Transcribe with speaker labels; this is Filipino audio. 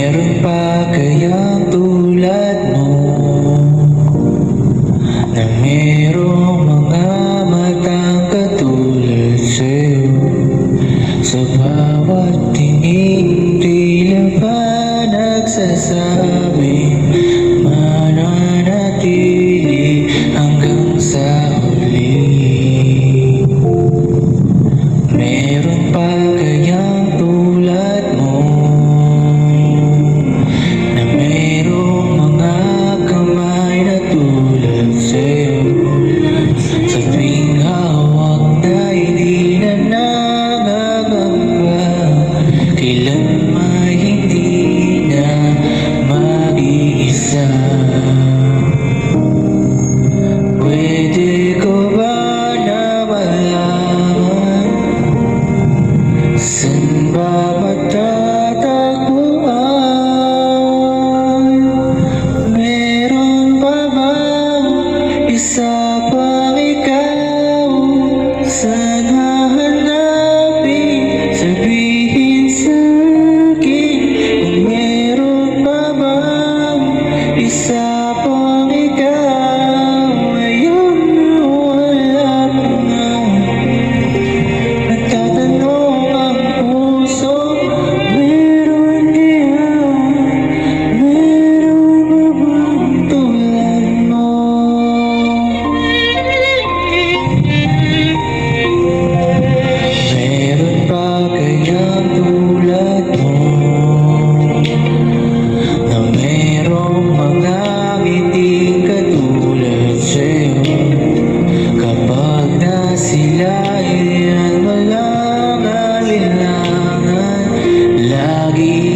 Speaker 1: Meron pa kayang tulad mo na merong mga matang katulad sa'yo? Sa bawat tingin tila ba nagsasabi mananatili hanggang sa huli. Meron pa kayang tulad mo na merong mga kamay na tulad sa'yo? Sa tuwing hawak na hindi na nangangamba, kailanman hindi na mag-iisa. Pwede ko ba na malaman saan ba matatagpuan? Meron pa bang isa pang ikaw? Saan hahanapin? Sabihin sa'kin kung meron pa bang isa pang ikaw. Ngayon wala na, nagtatanong ang puso, meron kaya, meron pa bang tulad mo? Meron pa kayang tulad mo na merong mga ngiting katulad sa'yo? Kapag nasilayan walang alinlangan, lagi